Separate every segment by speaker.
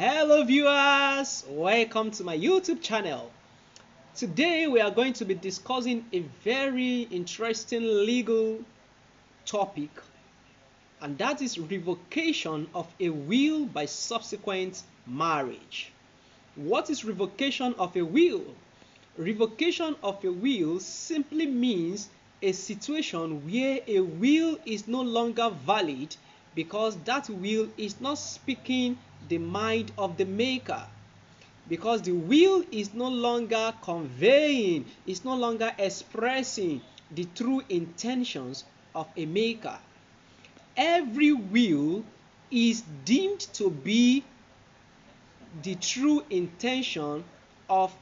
Speaker 1: Hello viewers, welcome to my YouTube channel. Today we are going to be discussing a very interesting legal topic, and that is revocation of a will by subsequent marriage. What is revocation of a will? Revocation of a will simply means a situation where a will is no longer valid because that will is not speaking the mind of the maker, because the will is no longer conveying, is no longer expressing the true intentions of a maker. Every will is deemed to be the true intention of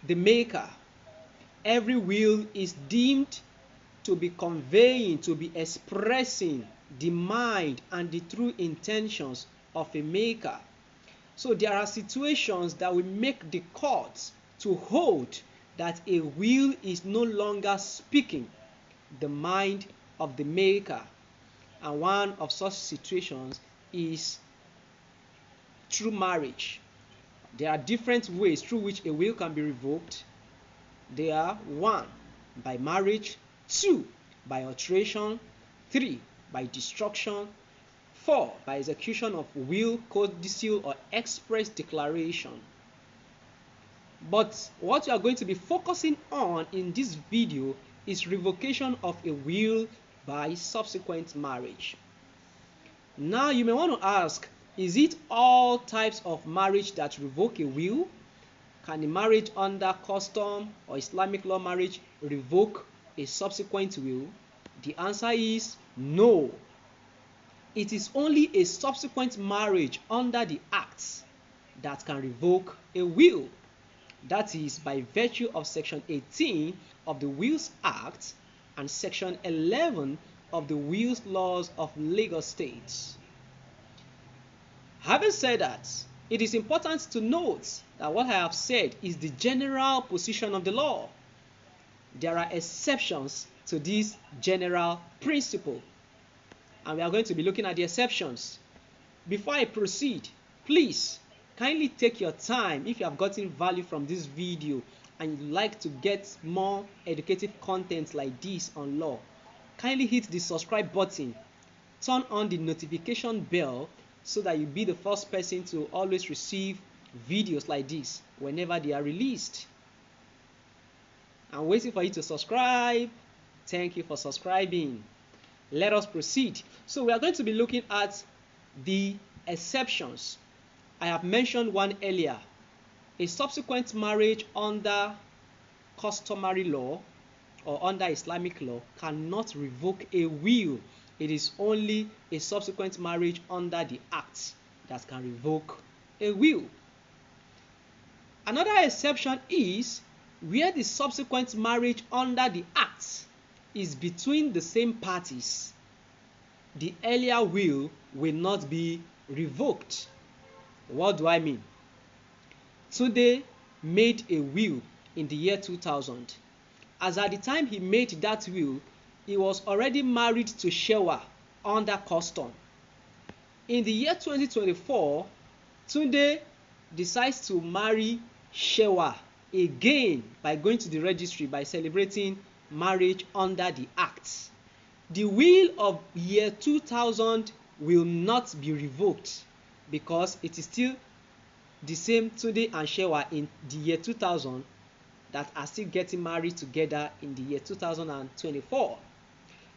Speaker 1: the maker. Every will is deemed to be conveying, to be expressing the mind and the true intentions of a maker. So there are situations that will make the courts to hold that a will is no longer speaking the mind of the maker. And one of such situations is through marriage. There are different ways through which a will can be revoked. They are 1. By marriage, 2. By alteration, 3. By destruction, 4. By execution of will, codicil, or express declaration. But what we are going to be focusing on in this video is revocation of a will by subsequent marriage. Now you may want to ask, is it all types of marriage that revoke a will? Can a marriage under custom or Islamic law marriage revoke a subsequent will? The answer is no. It is only a subsequent marriage under the acts that can revoke a will. That is by virtue of Section 18 of the Wills Act and Section 11 of the Wills Laws of Lagos State. Having said that, it is important to note that what I have said is the general position of the law. There are exceptions to this general principle, and we are going to be looking at the exceptions. Before I proceed, please kindly take your time. If you have gotten value from this video and you'd like to get more educative content like this on law, kindly hit the subscribe button, turn on the notification bell so that you'll be the first person to always receive videos like this whenever they are released. I'm waiting for you to subscribe. Thank you for subscribing. Let us proceed. So we are going to be looking at the exceptions. I have mentioned one earlier. A subsequent marriage under customary law or under Islamic law cannot revoke a will. It is only a subsequent marriage under the acts that can revoke a will. Another exception is where the subsequent marriage under the acts is between the same parties. The earlier will not be revoked. What do I mean? Tunde made a will in the year 2000. As at the time he made that will, he was already married to Shewa under custom. In the year 2024, Tunde decides to marry Shewa again by going to the registry, by celebrating marriage under the acts. The will of year 2000 will not be revoked because it is still the same Tunde and Shewa in the year 2000 that are still getting married together in the year 2024.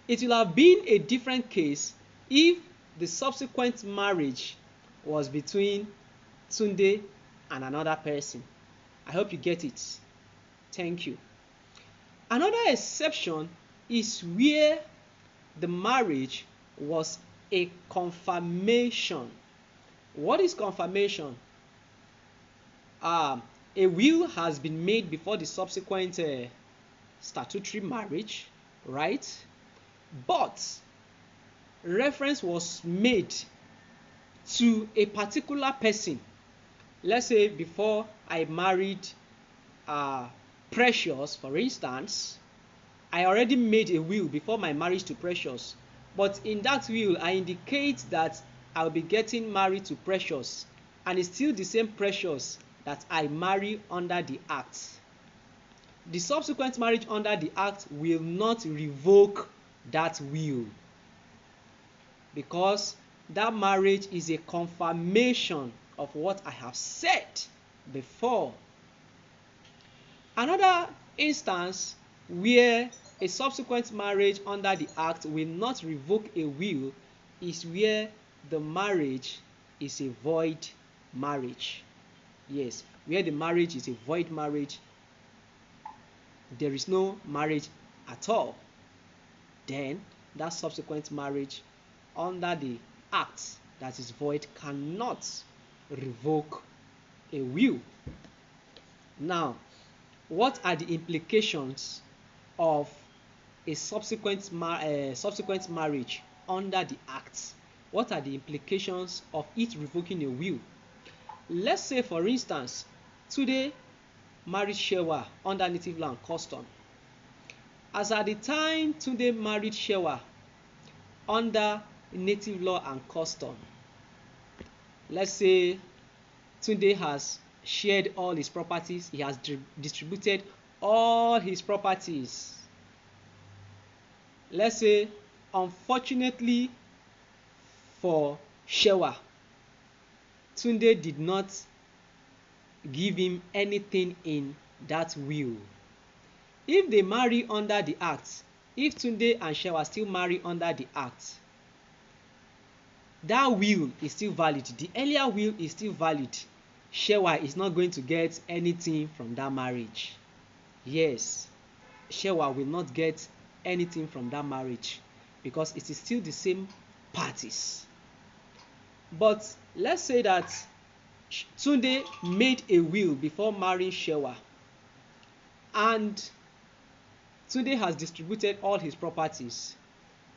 Speaker 1: It will have been a different case if the subsequent marriage was between Tunde and another person. I hope you get it. Thank you. Another exception is where the marriage was a confirmation. What is confirmation? A will has been made before the subsequent statutory marriage, right? But reference was made to a particular person. Let's say before I married Precious, for instance, I already made a will before my marriage to Precious. But in that will, I indicate that I'll be getting married to Precious and it's still the same Precious that I marry under the act, the subsequent marriage under the act will not revoke that will, because that marriage is a confirmation of what I have said before. Another instance where a subsequent marriage under the act will not revoke a will is where the marriage is a void marriage. Yes, where the marriage is a void marriage, there is no marriage at all. Then that subsequent marriage under the act that is void cannot revoke a will. Now, what are the implications of a subsequent marriage under the act? What are the implications of it revoking a will? Let's say, for instance, today married Shewa under native law and custom. As at the time today married Shewa under native law and custom, let's say Tunde has shared all his properties, he has distributed all his properties. Let's say, unfortunately for Shewa, Tunde did not give him anything in that will. If they marry under the act, if Tunde and Shewa still marry under the act, that will is still valid. The earlier will is still valid. Shewa is not going to get anything from that marriage. Yes, Shewa will not get anything from that marriage because it is still the same parties. But let's say that Tunde made a will before marrying Shewa, and Tunde has distributed all his properties.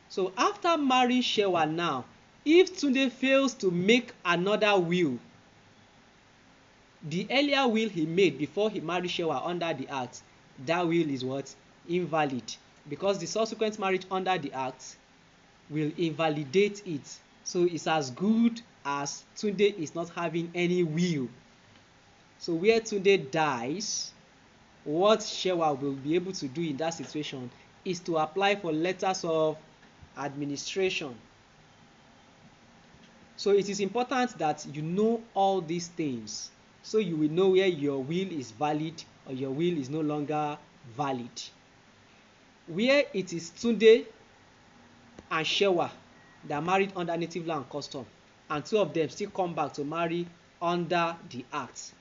Speaker 1: So after marrying Shewa now, if Tunde fails to make another will, the earlier will he made before he married Shewa under the act, that will is what? Invalid. Because the subsequent marriage under the act will invalidate it. So it's as good as Tunde is not having any will. So where Tunde dies, what Shewa will be able to do in that situation is to apply for letters of administration. So it is important that you know all these things, so you will know where your will is valid or your will is no longer valid. Where it is Tunde and Shewa that are married under native law and custom, and two of them still come back to marry under the act,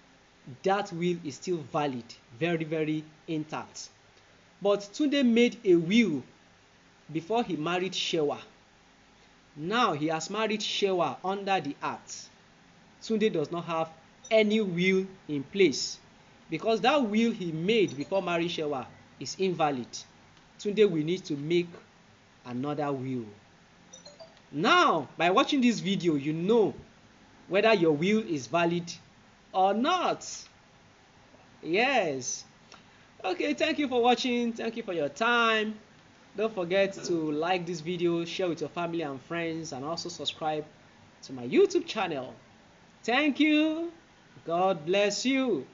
Speaker 1: that will is still valid, very, very intact. But Tunde made a will before he married Shewa. Now he has married Shewa under the act. Tunde does not have any will in place because that will he made before marrying Shewa is invalid. Tunde will need to make another will. Now, by watching this video, you know whether your will is valid or not. Yes. Okay, thank you for watching. Thank you for your time. Don't forget to like this video, share with your family and friends, and also subscribe to my YouTube channel. Thank you. God bless you.